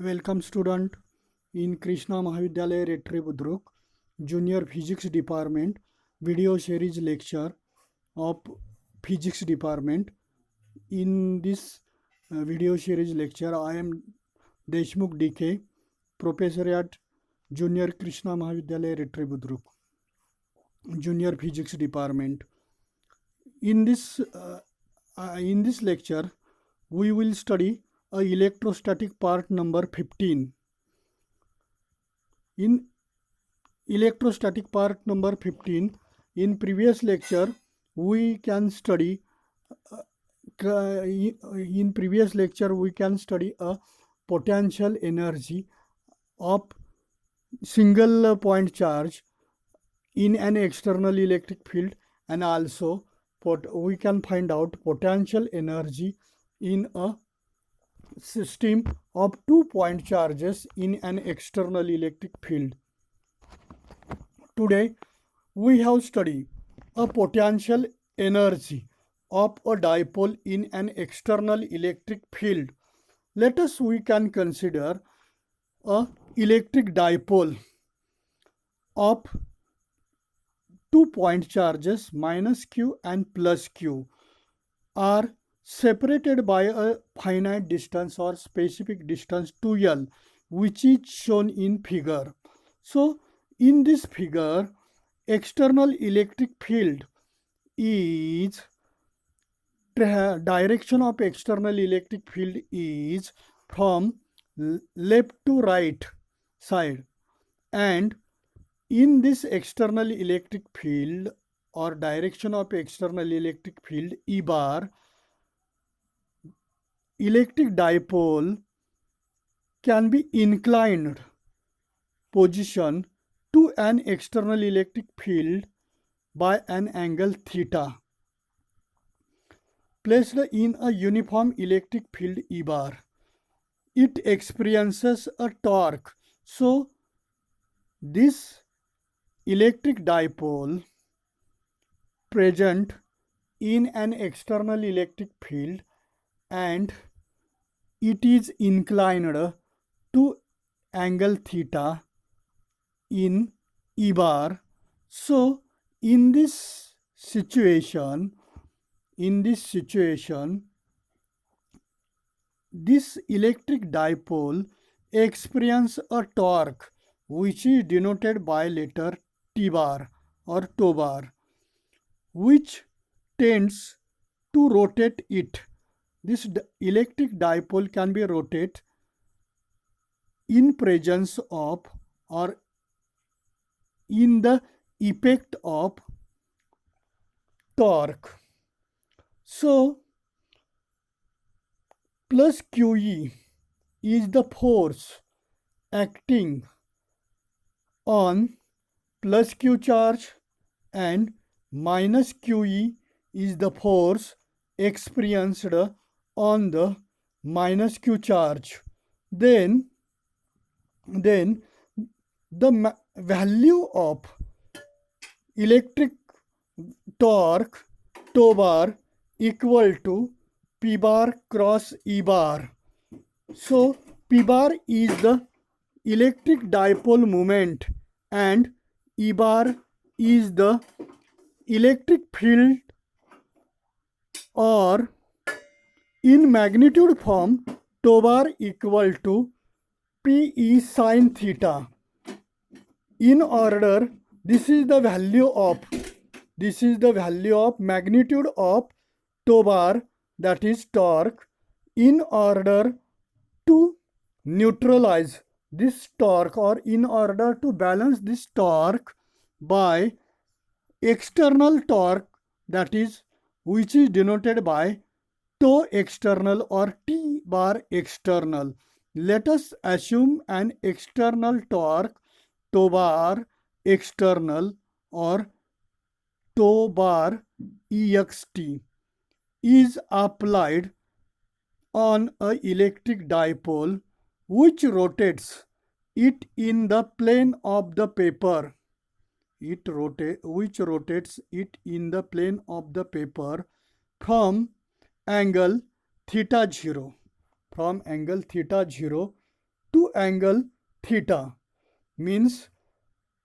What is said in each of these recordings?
Welcome student in Krishna Mahavidyalaya Retri Budruk, Junior Physics Department, video series lecture of Physics Department. In this video series lecture, I am Deshmukh DK, Professor at Junior Krishna Mahavidyalaya Retri Budruk, Junior Physics Department. In this lecture, we will study electrostatic part number 15. In electrostatic part number 15, in previous lecture we can study a potential energy of single point charge in an external electric field, and also we can find out potential energy in a system of 2-point charges in an external electric field. Today we have studied a potential energy of a dipole in an external electric field. Let us we can consider a electric dipole of 2-point charges minus q and plus q are separated by a finite distance or specific distance 2l, which is shown in figure. So in this figure, external electric field is direction of external electric field is from left to right side, and in this external electric field or direction of external electric field E bar, electric dipole can be inclined position to an external electric field by an angle theta placed in a uniform electric field E bar. It experiences a torque. So this electric dipole present in an external electric field and it is inclined to angle theta in E bar. So in this situation, this electric dipole experience a torque which is denoted by letter T bar or toe bar, which tends to rotate it. This electric dipole can be rotated in presence of or in the effect of torque. So plus QE is the force acting on plus Q charge and minus QE is the force experienced on the minus Q charge. Then the value of electric torque toe bar equal to P bar cross E bar. So P bar is the electric dipole moment and E bar is the electric field, or in magnitude form toe bar equal to Pe sin theta. In order, this is the value of magnitude of toe bar, that is torque. In order to neutralize this torque or in order to balance this torque by external torque, that is which is denoted by toe external or T bar external. Let us assume an external torque toe bar external or toe bar ext is applied on a electric dipole which rotates it in the plane of the paper. Which rotates it in the plane of the paper from angle theta 0 to angle theta. Means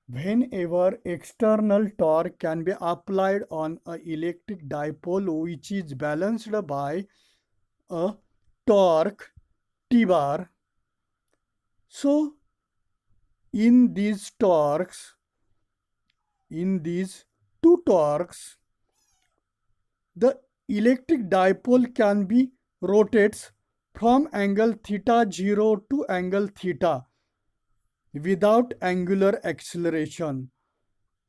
whenever external torque can be applied on an electric dipole which is balanced by a torque T bar. So in these two torques, the electric dipole can be rotates from angle theta 0 to angle theta without angular acceleration.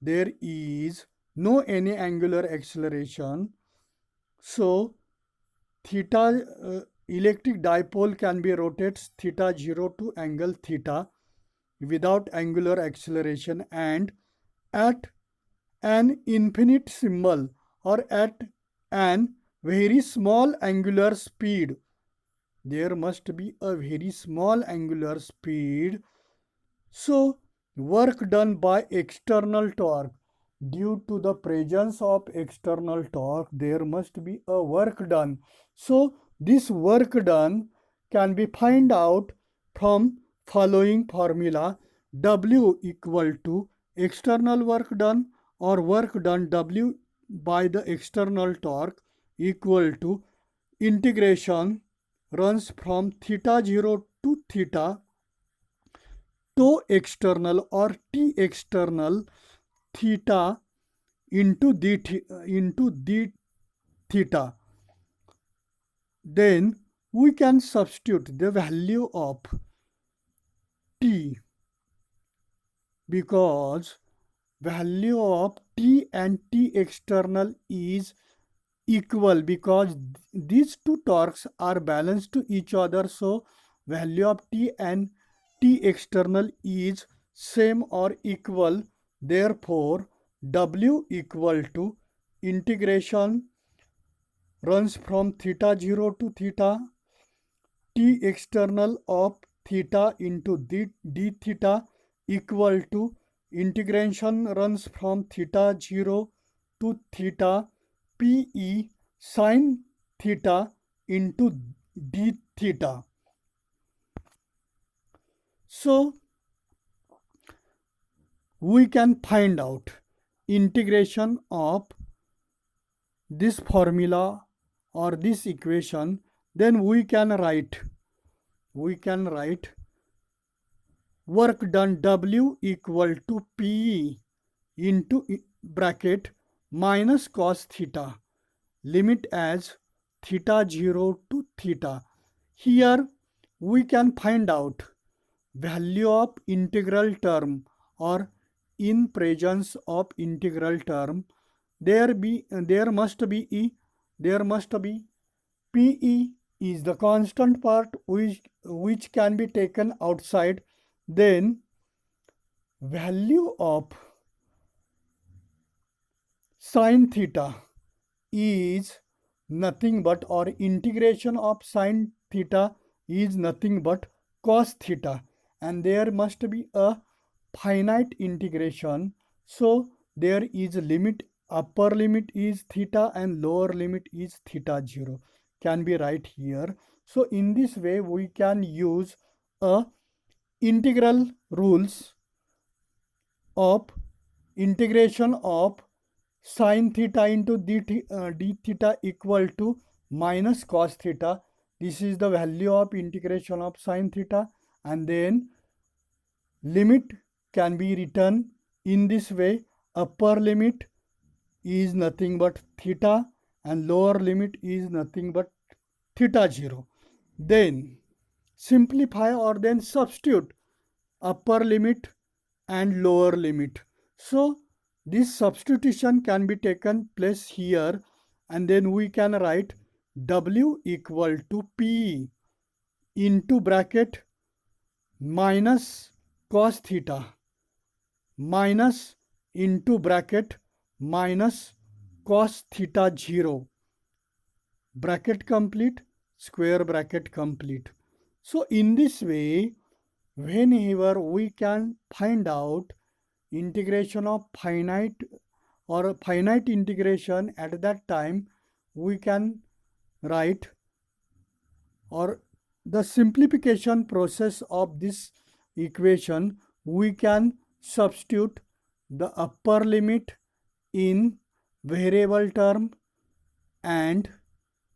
There is no any angular acceleration. So electric dipole can be rotates theta 0 to angle theta without angular acceleration, and at an infinite symbol or at an very small angular speed. There must be a very small angular speed. So work done by external torque. Due to the presence of external torque, there must be a work done. So this work done can be find out from following formula: W equal to external work done or work done W by the external torque equal to integration runs from theta 0 to theta tau external or T external theta into d theta. Then we can substitute the value of T, because value of T and T external is equal, because these two torques are balanced to each other. So value of T and T external is same or equal. Therefore W equal to integration runs from theta 0 to theta T external of theta into d theta equal to integration runs from theta 0 to theta Pe sine theta into d theta. So we can find out integration of this formula or this equation. Then we can write work done W equal to Pe into bracket minus cos theta, limit as theta 0 to theta. Here we can find out value of integral term, or in presence of integral term there must be Pe is the constant part which can be taken outside. Then value of sine theta is nothing but, or integration of sine theta is nothing but cos theta, and there must be a finite integration. So there is a limit, upper limit is theta and lower limit is theta 0 can be right here. So in this way we can use a integral rules of integration of sine theta into d theta equal to minus cos theta. This is the value of integration of sine theta, and then limit can be written in this way: upper limit is nothing but theta and lower limit is nothing but theta 0. Then simplify or then substitute upper limit and lower limit. So this substitution can be taken place here, and then we can write W equal to P into bracket minus cos theta minus into bracket minus cos theta 0, bracket complete, square bracket complete. So in this way, whenever we can find out integration of finite or finite integration, at that time we can write or the simplification process of this equation, we can substitute the upper limit in variable term and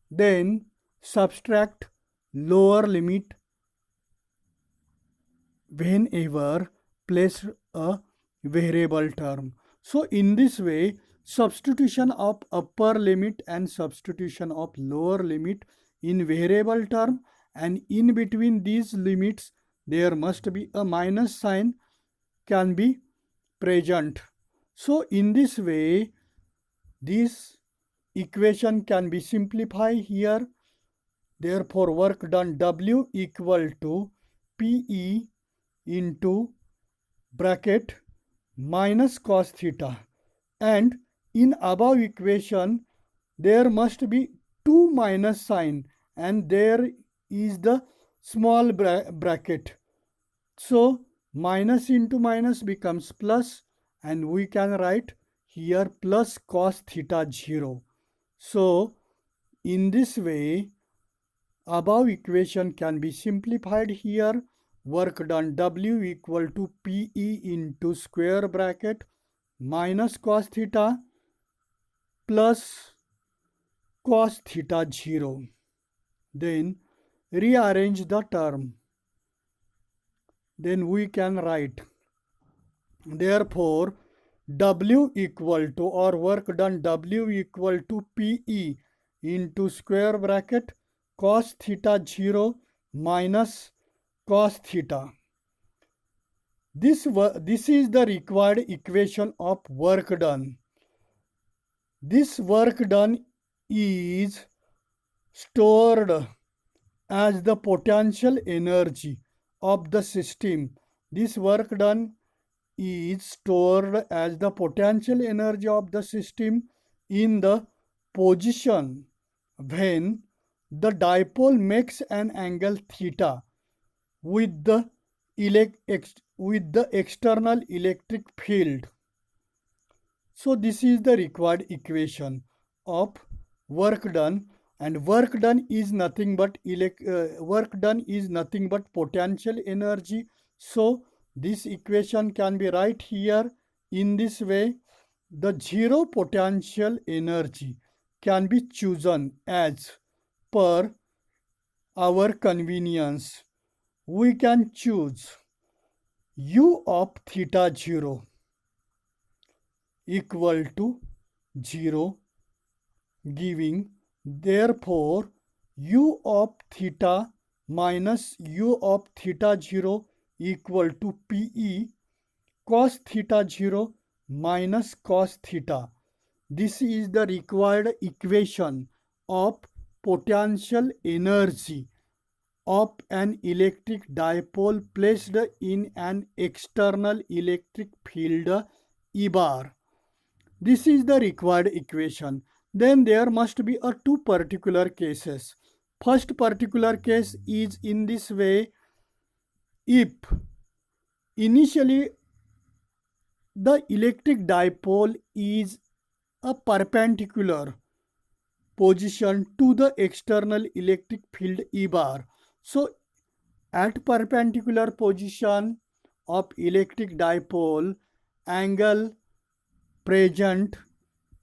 then subtract lower limit whenever placed a variable term. So in this way, substitution of upper limit and substitution of lower limit in variable term, and in between these limits there must be a minus sign can be present. So in this way, this equation can be simplified here. Therefore, work done W equal to PE into bracket minus cos theta, and in above equation there must be two minus sign and there is the small bracket. So minus into minus becomes plus, and we can write here plus cos theta 0. So in this way, above equation can be simplified here. Work done W equal to PE into square bracket minus cos theta plus cos theta 0. Then rearrange the term. Then we can write, therefore W equal to, or work done W equal to PE into square bracket cos theta 0 minus cos theta. This is the required equation of work done. This work done is stored as the potential energy of the system. This work done is stored as the potential energy of the system in the position when the dipole makes an angle theta with the external electric field. So this is the required equation of work done, and work done is nothing but potential energy. So this equation can be right here in this way. The zero potential energy can be chosen as per our convenience. We can choose u of theta 0 equal to 0, giving therefore u of theta minus u of theta 0 equal to PE cos theta 0 minus cos theta. This is the required equation of potential energy of an electric dipole placed in an external electric field E bar. This is the required equation. Then there must be a two particular cases. First particular case is in this way: if initially the electric dipole is a perpendicular position to the external electric field E bar. So at perpendicular position of electric dipole, angle present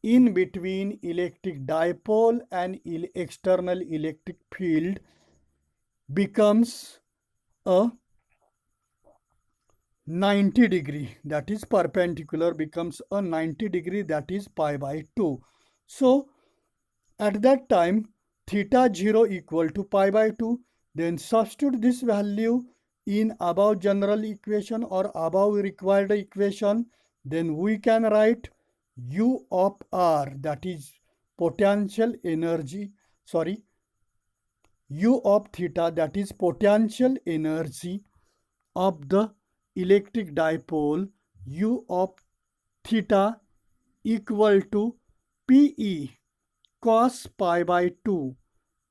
in between electric dipole and external electric field becomes a 90 degree, that is perpendicular becomes a 90 degree, that is pi by 2. So at that time theta 0 equal to pi by 2. Then substitute this value in above general equation or above required equation. Then we can write u of r, that is potential energy, u of theta, that is potential energy of the electric dipole, u of theta equal to PE cos pi by 2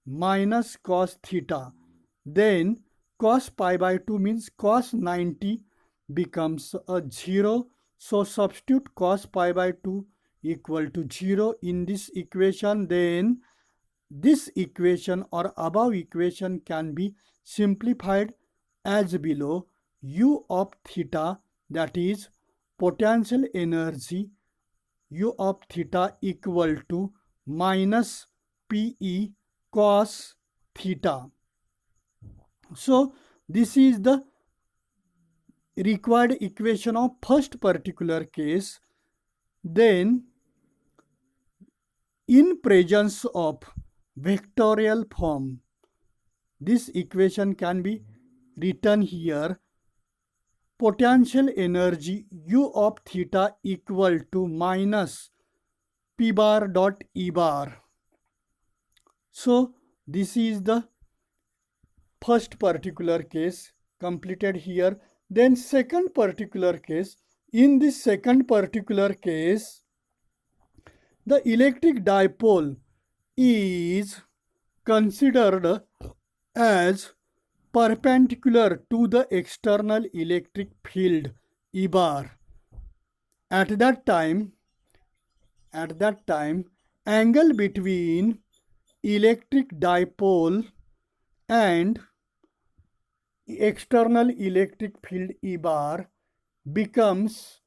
minus cos theta. Then cos pi by 2 means cos 90 becomes a 0. So substitute cos pi by 2 equal to 0 in this equation. Then this equation or above equation can be simplified as below. U of theta, that is potential energy U of theta equal to minus Pe cos theta. So this is the required equation of first particular case. Then in presence of vectorial form, this equation can be written here. Potential energy U of theta equal to minus P bar dot E bar. So this is the first particular case completed here. Then second particular case. In this second particular case, the electric dipole is considered as perpendicular to the external electric field E bar. At that time, angle between electric dipole and external electric field E bar becomes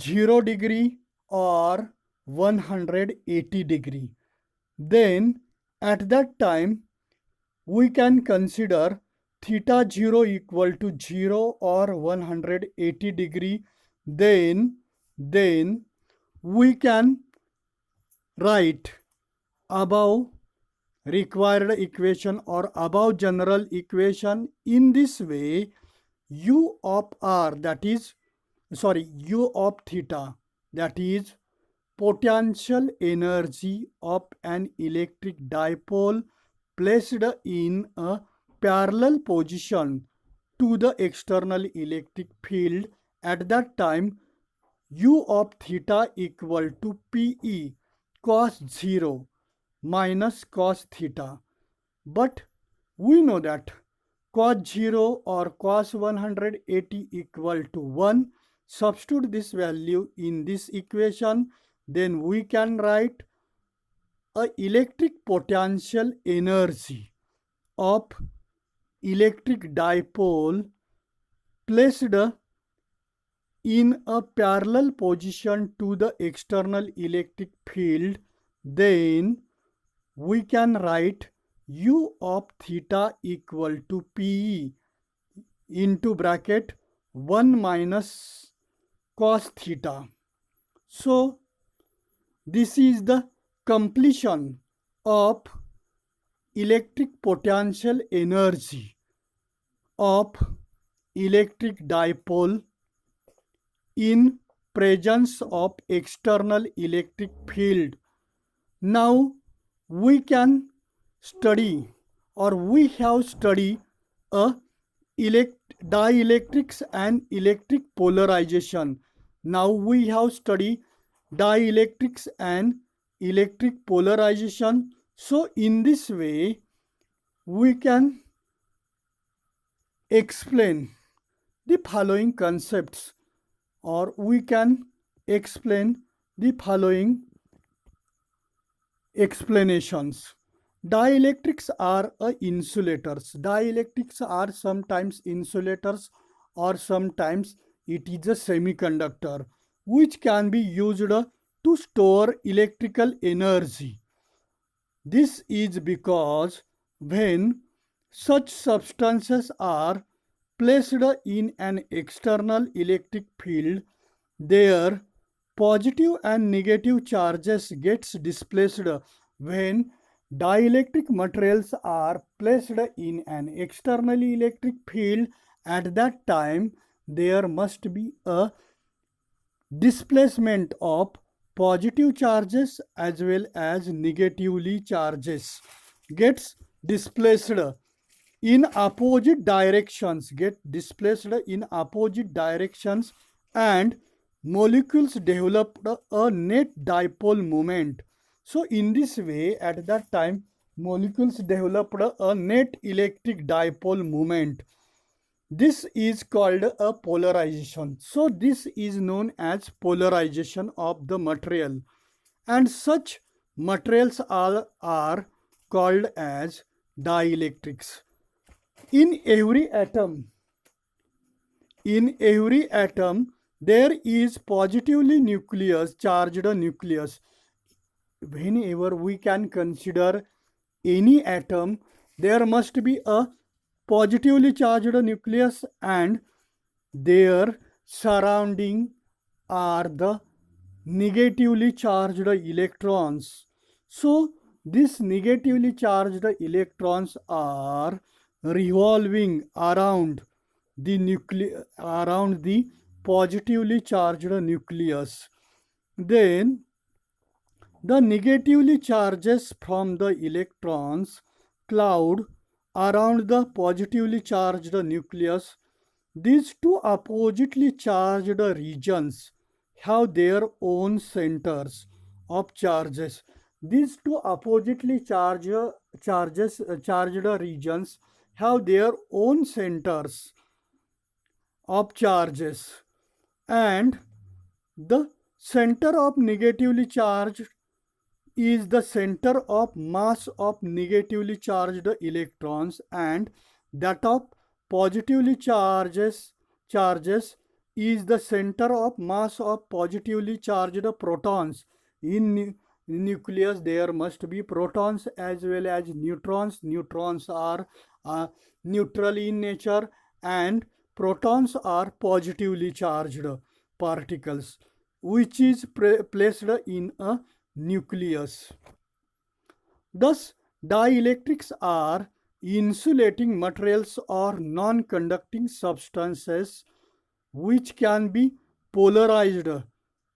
0 degree or 180 degree. Then at that time we can consider theta 0 equal to 0 or 180 degree. Then we can write above required equation or above general equation in this way. U of r, that is U of theta, that is potential energy of an electric dipole placed in a parallel position to the external electric field. At that time, U of theta equal to Pe cos 0 minus cos theta. But we know that cos 0 or cos 180 equal to 1. Substitute this value in this equation. Then we can write a electric potential energy of electric dipole placed in a parallel position to the external electric field. Then we can write U of theta equal to Pe into bracket 1 minus cos theta. So this is the completion of electric potential energy of electric dipole in presence of external electric field. Now we can study, or we have studied dielectrics and electric polarization. Now we have studied dielectrics and electric polarization. So in this way we can explain the following concepts, or we can explain the following explanations. Dielectrics are insulators. Dielectrics are sometimes insulators or sometimes it is a semiconductor which can be used to store electrical energy. This is because when such substances are placed in an external electric field, their positive and negative charges gets displaced. When dielectric materials are placed in an external electric field, at that time there must be a displacement of positive charges as well as negatively charges gets displaced in opposite directions, and molecules developed a net dipole moment. So in this way, at that time, molecules developed a net electric dipole moment. This is called a polarization. So this is known as polarization of the material, and such materials are called as dielectrics. In every atom, there is positively nucleus, charged nucleus. Whenever we can consider any atom, there must be a positively charged nucleus and their surrounding are the negatively charged electrons. So these negatively charged electrons are revolving around the positively charged nucleus. Then the negatively charges from the electrons cloud around the positively charged nucleus. These two oppositely charged regions have their own centers of charges. These two oppositely charged regions have their own centers of charges, and the center of negatively charged is the center of mass of negatively charged electrons, and that of positively charges is the center of mass of positively charged protons. In nucleus there must be protons as well as neutrons. Neutrons are neutral in nature and protons are positively charged particles which is placed in a nucleus. Thus, dielectrics are insulating materials or non-conducting substances which can be polarized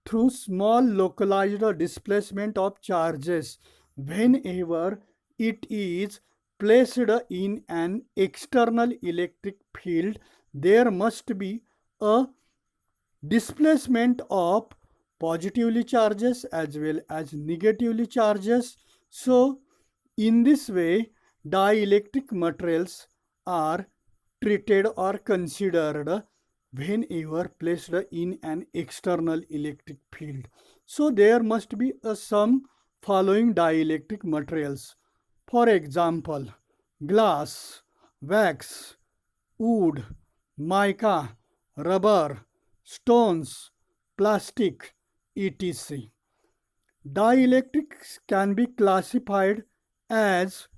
through small localized displacement of charges whenever it is placed in an external electric field. There must be a displacement of positively charges as well as negatively charges. So in this way dielectric materials are treated or considered whenever placed in an external electric field. So there must be some following dielectric materials. For example, glass, wax, wood, mica, rubber, stones, plastic, etc. Dielectrics can be classified as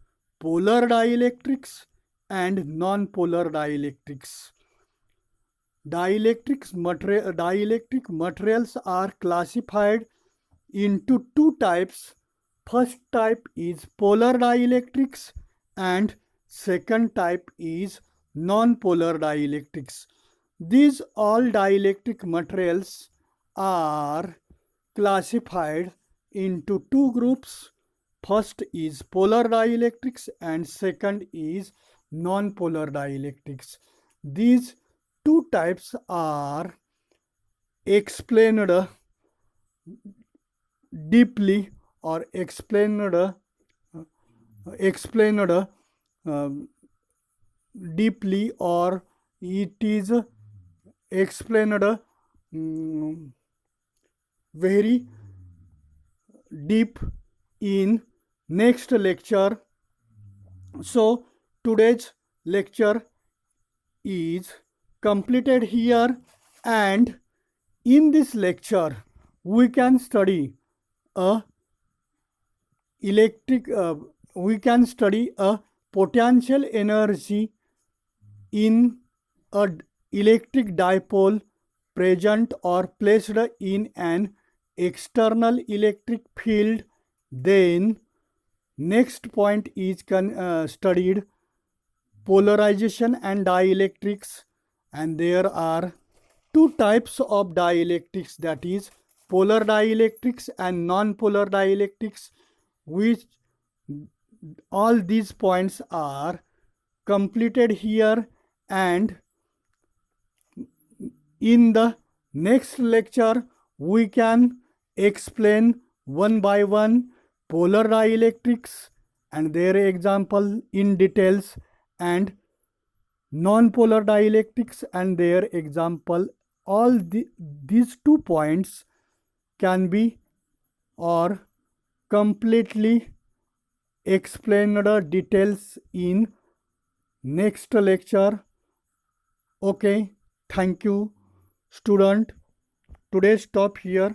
polar dielectrics and non-polar dielectrics. Dielectric materials are classified into two types. First type is polar dielectrics and second type is non-polar dielectrics. These all dielectric materials are classified into two groups. First is polar dielectrics and second is non-polar dielectrics. These two types are explained deeply or explained deeply, or it is explained very deep in next lecture. So today's lecture is completed here, and in this lecture we can study a potential energy in a electric dipole present or placed in an external electric field. Then next point is studied polarization and dielectrics, and there are two types of dielectrics, that is polar dielectrics and non-polar dielectrics, which all these points are completed here, and in the next lecture we can explain one by one polar dielectrics and their example in details, and non-polar dielectrics and their example. All these 2 points can be or completely explained details in next lecture. Okay, thank you, student. Today stop here.